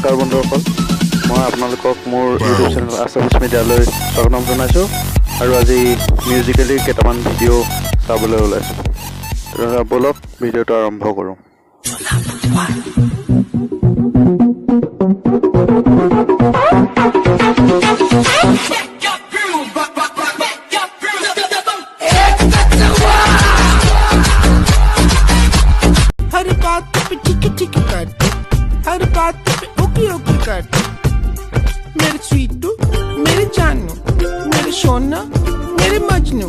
নমস্কাৰ বন্ধুসকল, মই আপোনালোকক মোৰ ইউটিউব চেনেল আছামিজ মিডিয়ালৈ স্বাগতম জনাইছোঁ আৰু আজি মিউজিকেলি কেইটামান ভিডিঅ' চাবলৈ ওলাইছোঁ। তেনেহ'লে ব'লক ভিডিঅ'টো আৰম্ভ কৰোঁ। हर बात पे ठीक ठीक कर, हर बात पे ओके ओके कर। मेरे स्वीटू, मेरे जानू, मेरे सोना, मेरे मजनू,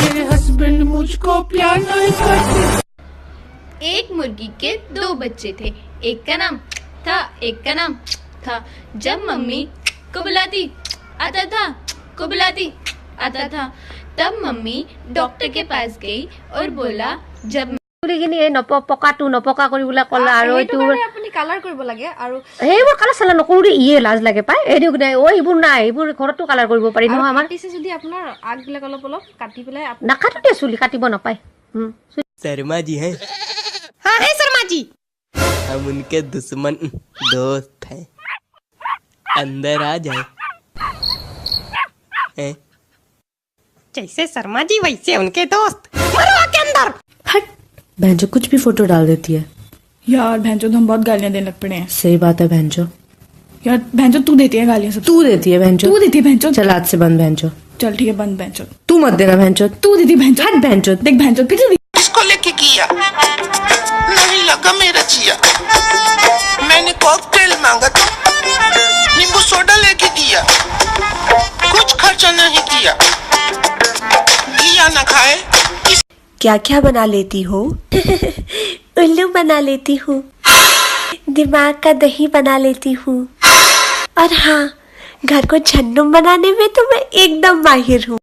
मेरे हस्बैंड मुझको प्यार नहीं करते। एक मुर्गी के 2 बच्चे थे, एक का नाम था, एक का नाम था। जब मम्मी को बुलाती आता था, को बुलाती आता था, तब मम्मी डॉक्टर के पास गई और बोला जब নপকাটো নপকা কৰিবলৈ ক'লা আৰু এইটো আপুনি কালাৰ কৰিব লাগে আৰু এইবোৰ কালাৰ চালা নকৰো দেই, ইয়ে লাজ লাগে পাই। এইটো নাই, এইবোৰ নাই, এইবোৰ ঘৰতো কালাৰ কৰিব পাৰি নহয়। আমাৰ কাটিছে যদি আপোনাৰ আগবিলাক অলপ অলপ কাটি পেলাই নাকাটো দে, চুলি কাটিব নাপায়। शर्मा जी हैं? हाँ है शर्मा जी। हम उनके दुश्मन दोस्त हैं, अंदर आ जाए। जैसे शर्मा जी वैसे उनके दोस्त, मरो के अंदर। हट, भैंजो कुछ भी फोटो डाल देती है यार। भैंचो तो हम बहुत गालियां देने लग पड़े हैं। सही बात है भैंजो। यार भैंचो तू देती है गालियां सब। तू देती है भैंजो। तू देती है भैंचो। चल आज से बंद भैंजो। चल ठीक है बंद भैंचो। तू मत देना भैंजो। तू देती भैंचो। हट भैंजो। देख भैंचो फिर से किसको लेके किया? नहीं लगा मेरा जिया। मैंने कॉकटेल मांगा तो नींबू सोडा लेके किया। कुछ खर्चा नहीं किया, ना खाए। क्या क्या बना लेती हो? उल्लू बना लेती हूँ, दिमाग का दही बना लेती हूँ, और हाँ, घर को झन्नू बनाने में तो मैं एकदम माहिर हूँ।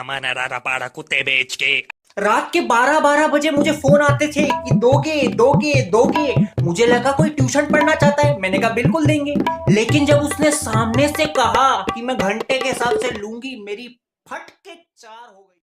माना रारा पाड़ा कुत्ते बेच के। रात के 12-12 बजे मुझे फोन आते थे कि दोगे दोगे दोगे। मुझे लगा कोई ट्यूशन पढ़ना चाहता है, मैंने कहा बिल्कुल देंगे। लेकिन जब उसने सामने से कहा कि मैं घंटे के हिसाब से लूंगी, मेरी फट के 4 हो गई।